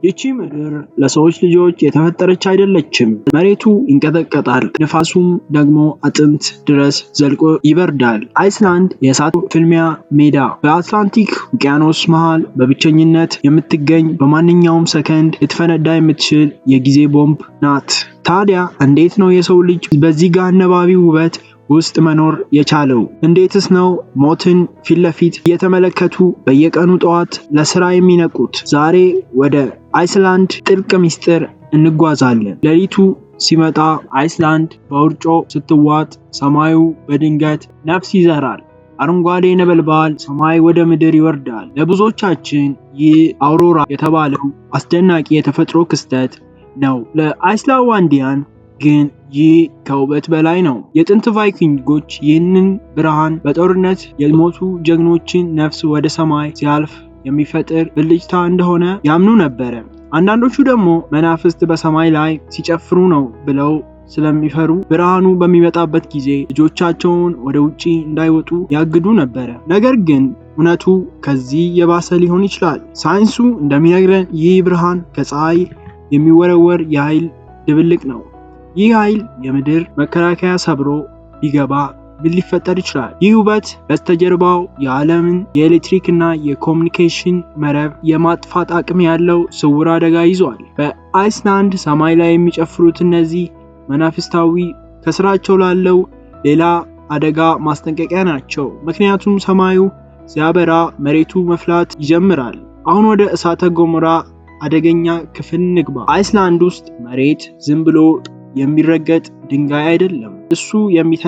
ይቺ ምድር ለሰዎች ልጆች የተፈጠረች አይደለችም። መሬቱ ይንቀጠቀጣል፣ ንፋሱም ደግሞ አጥንት ድረስ ዘልቆ ይበርዳል። አይስላንድ የእሳት ፍልሚያ ሜዳ በአትላንቲክ ውቅያኖስ መሃል በብቸኝነት የምትገኝ በማንኛውም ሰከንድ ልትፈነዳ የምትችል የጊዜ ቦምብ ናት። ታዲያ እንዴት ነው የሰው ልጅ በዚህ ገሃነባዊ ውበት ውስጥ መኖር የቻለው? እንዴትስ ነው ሞትን ፊት ለፊት እየተመለከቱ በየቀኑ ጠዋት ለስራ የሚነቁት? ዛሬ ወደ አይስላንድ ጥልቅ ምስጢር እንጓዛለን። ሌሊቱ ሲመጣ አይስላንድ በውርጮ ስትዋጥ ሰማዩ በድንገት ነፍስ ይዘራል። አረንጓዴ ነበልባል ሰማይ ወደ ምድር ይወርዳል። ለብዙዎቻችን ይህ አውሮራ የተባለው አስደናቂ የተፈጥሮ ክስተት ነው። ለአይስላንዳውያን ግን ይህ ከውበት በላይ ነው። የጥንት ቫይኪንጎች ይህንን ብርሃን በጦርነት የሞቱ ጀግኖችን ነፍስ ወደ ሰማይ ሲያልፍ የሚፈጥር ብልጭታ እንደሆነ ያምኑ ነበረ። አንዳንዶቹ ደግሞ መናፍስት በሰማይ ላይ ሲጨፍሩ ነው ብለው ስለሚፈሩ ብርሃኑ በሚመጣበት ጊዜ ልጆቻቸውን ወደ ውጪ እንዳይወጡ ያግዱ ነበረ። ነገር ግን እውነቱ ከዚህ የባሰ ሊሆን ይችላል። ሳይንሱ እንደሚነግረን ይህ ብርሃን ከፀሐይ የሚወረወር የኃይል ድብልቅ ነው። ይህ ኃይል የምድር መከላከያ ሰብሮ ቢገባ ምን ሊፈጠር ይችላል? ይህ ውበት በስተጀርባው የዓለምን የኤሌክትሪክ እና የኮሙኒኬሽን መረብ የማጥፋት አቅም ያለው ስውር አደጋ ይዟል። በአይስላንድ ሰማይ ላይ የሚጨፍሩት እነዚህ መናፍስታዊ ከስራቸው ላለው ሌላ አደጋ ማስጠንቀቂያ ናቸው። ምክንያቱም ሰማዩ ሲያበራ መሬቱ መፍላት ይጀምራል። አሁን ወደ እሳተ ገሞራ አደገኛ ክፍል ንግባ። አይስላንድ ውስጥ መሬት ዝም ብሎ የሚረገጥ ድንጋይ አይደለም። እሱ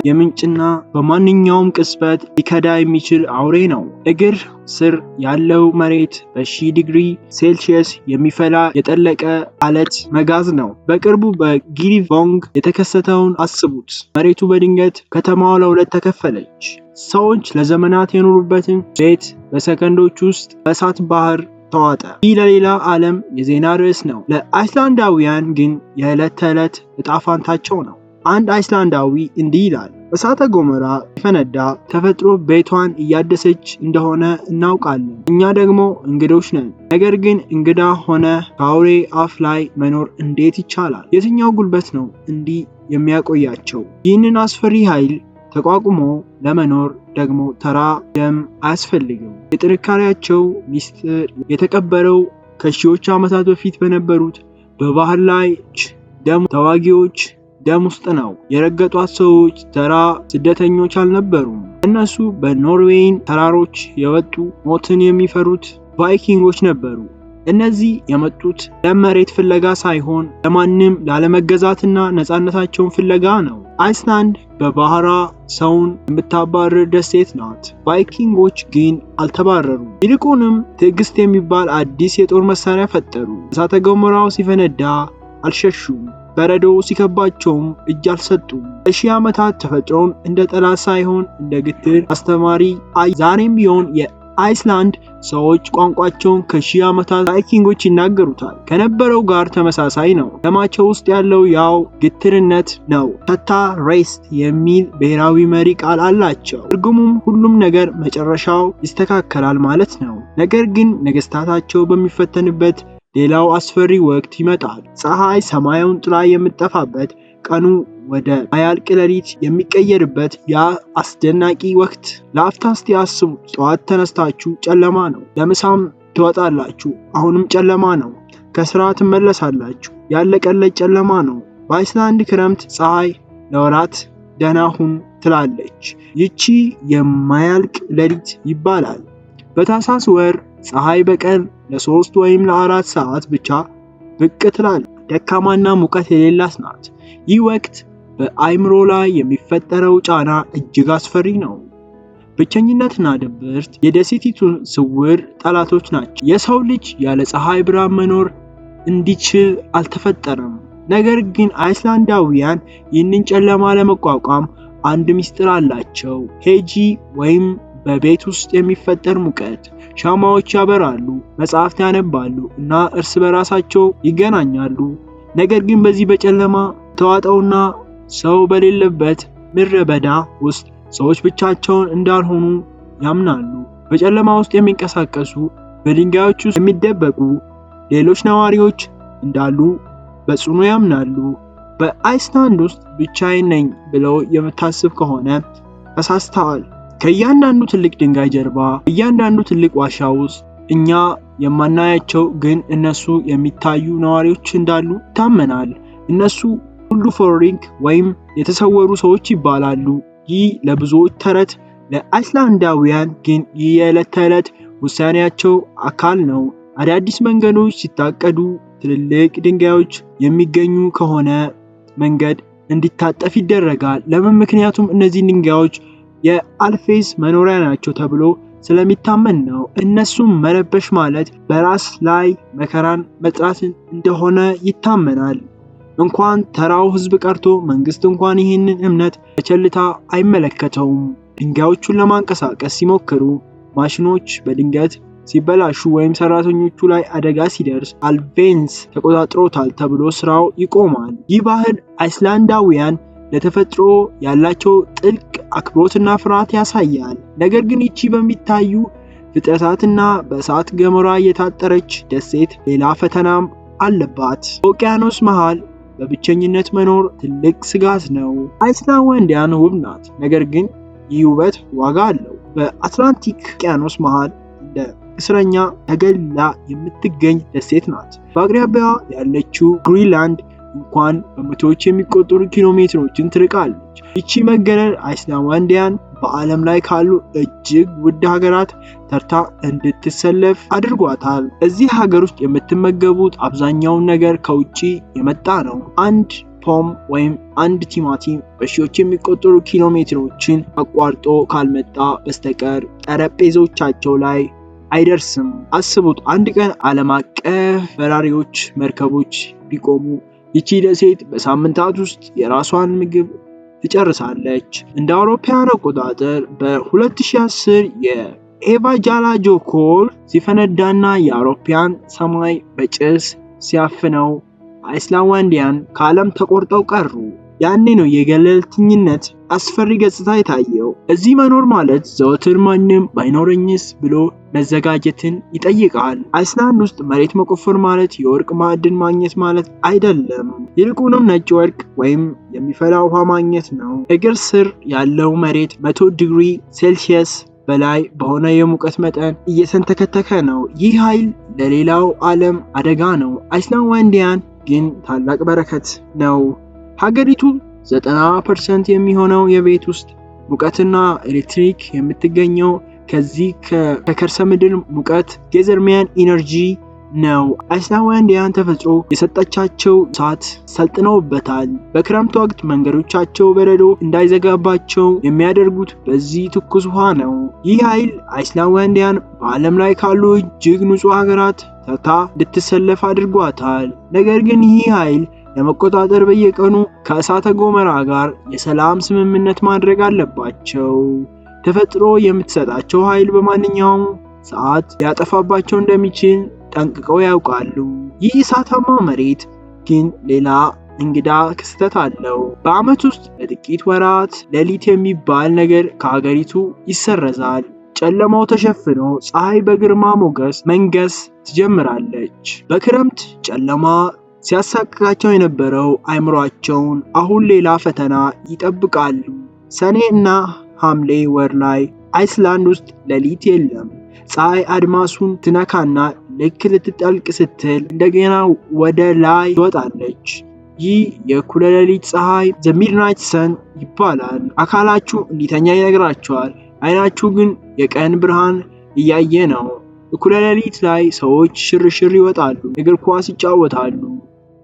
የምንጭና በማንኛውም ቅጽበት ሊከዳ የሚችል አውሬ ነው። እግር ስር ያለው መሬት በ1000 ዲግሪ ሴልሺየስ የሚፈላ የጠለቀ አለት መጋዝ ነው። በቅርቡ በጊሊቮንግ የተከሰተውን አስቡት። መሬቱ በድንገት ከተማዋ ለሁለት ተከፈለች። ሰዎች ለዘመናት የኖሩበትን ቤት በሰከንዶች ውስጥ በእሳት ባህር ተዋጠ። ይህ ለሌላ ዓለም የዜና ርዕስ ነው። ለአይስላንዳውያን ግን የዕለት ተዕለት ዕጣ ፈንታቸው ነው። አንድ አይስላንዳዊ እንዲህ ይላል፣ እሳተ ገሞራ ሲፈነዳ ተፈጥሮ ቤቷን እያደሰች እንደሆነ እናውቃለን። እኛ ደግሞ እንግዶች ነን። ነገር ግን እንግዳ ሆነ ከአውሬ አፍ ላይ መኖር እንዴት ይቻላል? የትኛው ጉልበት ነው እንዲህ የሚያቆያቸው? ይህንን አስፈሪ ኃይል ተቋቁሞ ለመኖር ደግሞ ተራ ደም አያስፈልግም። የጥንካሬያቸው ሚስጥር የተቀበረው ከሺዎች ዓመታት በፊት በነበሩት በባህር ላይ ደም ተዋጊዎች ደም ውስጥ ነው። የረገጧት ሰዎች ተራ ስደተኞች አልነበሩም። እነሱ በኖርዌይን ተራሮች የወጡ ሞትን የሚፈሩት ቫይኪንጎች ነበሩ። እነዚህ የመጡት ለመሬት ፍለጋ ሳይሆን ለማንም ላለመገዛትና ነፃነታቸውን ፍለጋ ነው። አይስላንድ በባህራ ሰውን የምታባርር ደሴት ናት። ቫይኪንጎች ግን አልተባረሩም። ይልቁንም ትዕግስት የሚባል አዲስ የጦር መሳሪያ ፈጠሩ። እሳተ ገሞራው ሲፈነዳ አልሸሹም። በረዶ ሲከባቸውም እጅ አልሰጡም። ለሺህ ዓመታት ተፈጥሮን እንደ ጠላት ሳይሆን እንደ ግትር አስተማሪ ዛሬም ቢሆን አይስላንድ ሰዎች ቋንቋቸውን ከሺህ ዓመታት ቫይኪንጎች ይናገሩታል። ከነበረው ጋር ተመሳሳይ ነው። ደማቸው ውስጥ ያለው ያው ግትርነት ነው። ተታ ሬስት የሚል ብሔራዊ መሪ ቃል አላቸው። ትርጉሙም ሁሉም ነገር መጨረሻው ይስተካከላል ማለት ነው። ነገር ግን ነገስታታቸው በሚፈተንበት ሌላው አስፈሪ ወቅት ይመጣል። ፀሐይ ሰማዩን ጥላ የምትጠፋበት፣ ቀኑ ወደ አያልቅ ሌሊት የሚቀየርበት ያ አስደናቂ ወቅት። ለአፍታ እስቲ አስቡ። ጠዋት ተነስታችሁ ጨለማ ነው። ለምሳም ትወጣላችሁ፣ አሁንም ጨለማ ነው። ከስራ ትመለሳላችሁ፣ ያለቀለት ጨለማ ነው። በአይስላንድ ክረምት ፀሐይ ለወራት ደህና ሁን ትላለች። ይቺ የማያልቅ ሌሊት ይባላል። በታህሳስ ወር ፀሐይ በቀን ለ3 ወይም ለ4 ሰዓት ብቻ ብቅ ትላለች። ደካማና ሙቀት የሌላት ናት። ይህ ወቅት በአይምሮ ላይ የሚፈጠረው ጫና እጅግ አስፈሪ ነው። ብቸኝነትና ድብርት የደሴቲቱ ስውር ጠላቶች ናቸው። የሰው ልጅ ያለ ፀሐይ ብርሃን መኖር እንዲችል አልተፈጠረም። ነገር ግን አይስላንዳውያን ይህንን ጨለማ ለመቋቋም አንድ ምስጢር አላቸው። ሄጂ ወይም በቤት ውስጥ የሚፈጠር ሙቀት። ሻማዎች ያበራሉ፣ መጽሐፍት ያነባሉ እና እርስ በራሳቸው ይገናኛሉ። ነገር ግን በዚህ በጨለማ ተዋጠውና ሰው በሌለበት ምድረ በዳ ውስጥ ሰዎች ብቻቸውን እንዳልሆኑ ያምናሉ። በጨለማ ውስጥ የሚንቀሳቀሱ፣ በድንጋዮች ውስጥ የሚደበቁ ሌሎች ነዋሪዎች እንዳሉ በጽኑ ያምናሉ። በአይስላንድ ውስጥ ብቻዬን ነኝ ብለው የምታስብ ከሆነ ተሳስተዋል። ከእያንዳንዱ ትልቅ ድንጋይ ጀርባ፣ እያንዳንዱ ትልቅ ዋሻ ውስጥ እኛ የማናያቸው ግን እነሱ የሚታዩ ነዋሪዎች እንዳሉ ይታመናል። እነሱ ሁሉ ፎሪንግ ወይም የተሰወሩ ሰዎች ይባላሉ። ይህ ለብዙዎች ተረት፣ ለአይስላንዳውያን ግን ይህ የዕለት ተዕለት ውሳኔያቸው አካል ነው። አዳዲስ መንገዶች ሲታቀዱ ትልልቅ ድንጋዮች የሚገኙ ከሆነ መንገድ እንዲታጠፍ ይደረጋል። ለምን? ምክንያቱም እነዚህ ድንጋዮች የአልፌዝ መኖሪያ ናቸው ተብሎ ስለሚታመን ነው። እነሱም መረበሽ ማለት በራስ ላይ መከራን መጥራት እንደሆነ ይታመናል። እንኳን ተራው ሕዝብ ቀርቶ መንግስት እንኳን ይህንን እምነት በቸልታ አይመለከተውም። ድንጋዮቹን ለማንቀሳቀስ ሲሞክሩ ማሽኖች በድንገት ሲበላሹ ወይም ሰራተኞቹ ላይ አደጋ ሲደርስ አልቬንስ ተቆጣጥሮታል ተብሎ ስራው ይቆማል። ይህ ባህል አይስላንዳውያን ለተፈጥሮ ያላቸው ጥልቅ አክብሮትና ፍርሃት ያሳያል። ነገር ግን ይቺ በሚታዩ ፍጥረታትና በእሳት ገሞራ የታጠረች ደሴት ሌላ ፈተናም አለባት። በውቅያኖስ መሃል በብቸኝነት መኖር ትልቅ ስጋት ነው። አይስላንዳውያን ውብ ናት፣ ነገር ግን ይህ ውበት ዋጋ አለው። በአትላንቲክ ውቅያኖስ መሃል እንደ እስረኛ ተገልላ የምትገኝ ደሴት ናት። በአቅራቢያዋ ያለችው ግሪንላንድ እንኳን በመቶዎች የሚቆጠሩ ኪሎሜትሮችን ትርቃለች። ይቺ መገለል አይስላንዳውያን በዓለም ላይ ካሉ እጅግ ውድ ሀገራት ተርታ እንድትሰለፍ አድርጓታል። እዚህ ሀገር ውስጥ የምትመገቡት አብዛኛውን ነገር ከውጪ የመጣ ነው። አንድ ፖም ወይም አንድ ቲማቲም በሺዎች የሚቆጠሩ ኪሎሜትሮችን አቋርጦ ካልመጣ በስተቀር ጠረጴዛዎቻቸው ላይ አይደርስም። አስቡት፣ አንድ ቀን ዓለም አቀፍ በራሪዎች መርከቦች ቢቆሙ ይቺ ደሴት በሳምንታት ውስጥ የራሷን ምግብ ትጨርሳለች። እንደ አውሮፓውያን አቆጣጠር በ2010 የኤቫንጀሎኮል ሲፈነዳና የአውሮፓውያን ሰማይ በጭስ ሲያፍነው አይስላንዳውያን ከዓለም ተቆርጠው ቀሩ። ያኔ ነው የገለልተኝነት አስፈሪ ገጽታ የታየው። እዚህ መኖር ማለት ዘወትር ማንም ባይኖረኝስ ብሎ መዘጋጀትን ይጠይቃል። አይስላንድ ውስጥ መሬት መቆፈር ማለት የወርቅ ማዕድን ማግኘት ማለት አይደለም። ይልቁንም ነጭ ወርቅ ወይም የሚፈላ ውሃ ማግኘት ነው። እግር ስር ያለው መሬት 100 ዲግሪ ሴልሺየስ በላይ በሆነ የሙቀት መጠን እየተንተከተከ ነው። ይህ ኃይል ለሌላው ዓለም አደጋ ነው። አይስላንዳውያን ግን ታላቅ በረከት ነው። ሀገሪቱ 90% የሚሆነው የቤት ውስጥ ሙቀትና ኤሌክትሪክ የምትገኘው ከዚህ ከከርሰ ምድር ሙቀት ጌዘርሚያን ኢነርጂ ነው። አይስላንዳውያን ተፈጥሮ የሰጠቻቸው እሳት ሰልጥነውበታል። በክረምት ወቅት መንገዶቻቸው በረዶ እንዳይዘጋባቸው የሚያደርጉት በዚህ ትኩስ ውሃ ነው። ይህ ኃይል አይስላንዳውያን በዓለም ላይ ካሉ እጅግ ንጹህ ሀገራት ተርታ እንድትሰለፍ አድርጓታል። ነገር ግን ይህ ኃይል ለመቆጣጠር በየቀኑ ከእሳተ ገሞራ ጋር የሰላም ስምምነት ማድረግ አለባቸው። ተፈጥሮ የምትሰጣቸው ኃይል በማንኛውም ሰዓት ሊያጠፋባቸው እንደሚችል ጠንቅቀው ያውቃሉ። ይህ እሳታማ መሬት ግን ሌላ እንግዳ ክስተት አለው። በዓመት ውስጥ ለጥቂት ወራት ሌሊት የሚባል ነገር ከሀገሪቱ ይሰረዛል። ጨለማው ተሸፍኖ ፀሐይ በግርማ ሞገስ መንገስ ትጀምራለች። በክረምት ጨለማ ሲያሳቅቃቸው የነበረው አእምሯቸውን አሁን ሌላ ፈተና ይጠብቃሉ። ሰኔ እና ሐምሌ ወር ላይ አይስላንድ ውስጥ ሌሊት የለም። ፀሐይ አድማሱን ትነካና ልክ ልትጠልቅ ስትል እንደገና ወደ ላይ ትወጣለች። ይህ የእኩለ ሌሊት ፀሐይ ዘ ሚድናይት ሰን ይባላል። አካላችሁ እንዲተኛ ይነግራችኋል፣ አይናችሁ ግን የቀን ብርሃን እያየ ነው። እኩለ ሌሊት ላይ ሰዎች ሽርሽር ይወጣሉ፣ እግር ኳስ ይጫወታሉ፣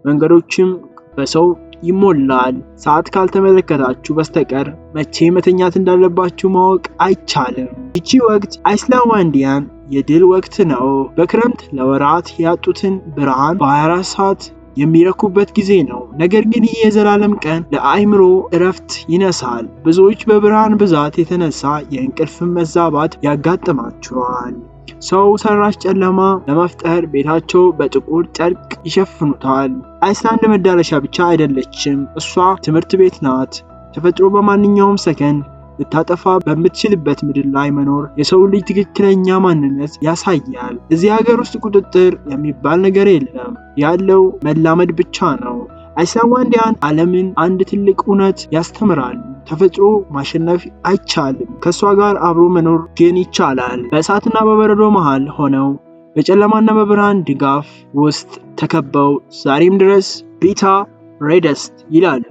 መንገዶችም በሰው ይሞላል። ሰዓት ካልተመለከታችሁ በስተቀር መቼ መተኛት እንዳለባችሁ ማወቅ አይቻልም። ይቺ ወቅት አይስላንዳውያን የድል ወቅት ነው። በክረምት ለወራት ያጡትን ብርሃን በ24 ሰዓት የሚረኩበት ጊዜ ነው። ነገር ግን ይህ የዘላለም ቀን ለአእምሮ እረፍት ይነሳል። ብዙዎች በብርሃን ብዛት የተነሳ የእንቅልፍ መዛባት ያጋጥማቸዋል። ሰው ሰራሽ ጨለማ ለመፍጠር ቤታቸው በጥቁር ጨርቅ ይሸፍኑታል። አይስላንድ መዳረሻ ብቻ አይደለችም፣ እሷ ትምህርት ቤት ናት። ተፈጥሮ በማንኛውም ሰከንድ ልታጠፋ በምትችልበት ምድር ላይ መኖር የሰው ልጅ ትክክለኛ ማንነት ያሳያል። እዚህ ሀገር ውስጥ ቁጥጥር የሚባል ነገር የለም፣ ያለው መላመድ ብቻ ነው። አይስላንድ ዋንዲያን ዓለምን አንድ ትልቅ እውነት ያስተምራል። ተፈጥሮ ማሸነፍ አይቻልም፣ ከእሷ ጋር አብሮ መኖር ግን ይቻላል። በእሳትና በበረዶ መሃል ሆነው በጨለማና በብርሃን ድጋፍ ውስጥ ተከበው ዛሬም ድረስ ቢታ ሬደስት ይላሉ።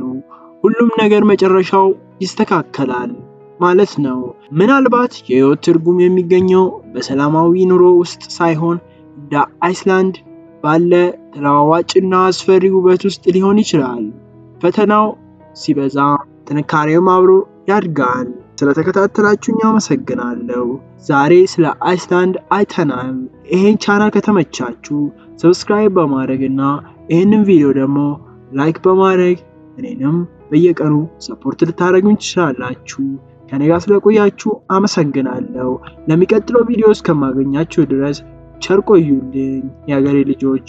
ሁሉም ነገር መጨረሻው ይስተካከላል ማለት ነው። ምናልባት የህይወት ትርጉም የሚገኘው በሰላማዊ ኑሮ ውስጥ ሳይሆን እንደ አይስላንድ ባለ ተለዋዋጭና አስፈሪ ውበት ውስጥ ሊሆን ይችላል። ፈተናው ሲበዛ ጥንካሬውም አብሮ ያድጋል። ስለተከታተላችሁኝ አመሰግናለሁ። ዛሬ ስለ አይስላንድ አይተናል። ይሄን ቻናል ከተመቻችሁ ሰብስክራይብ በማድረግና ይህንን ቪዲዮ ደግሞ ላይክ በማድረግ እኔንም በየቀኑ ሰፖርት ልታደርጉኝ ትችላላችሁ። ከኔ ጋር ስለቆያችሁ አመሰግናለሁ። ለሚቀጥለው ቪዲዮ እስከማገኛችሁ ድረስ ቸር ቆዩልኝ የሀገሬ ልጆች።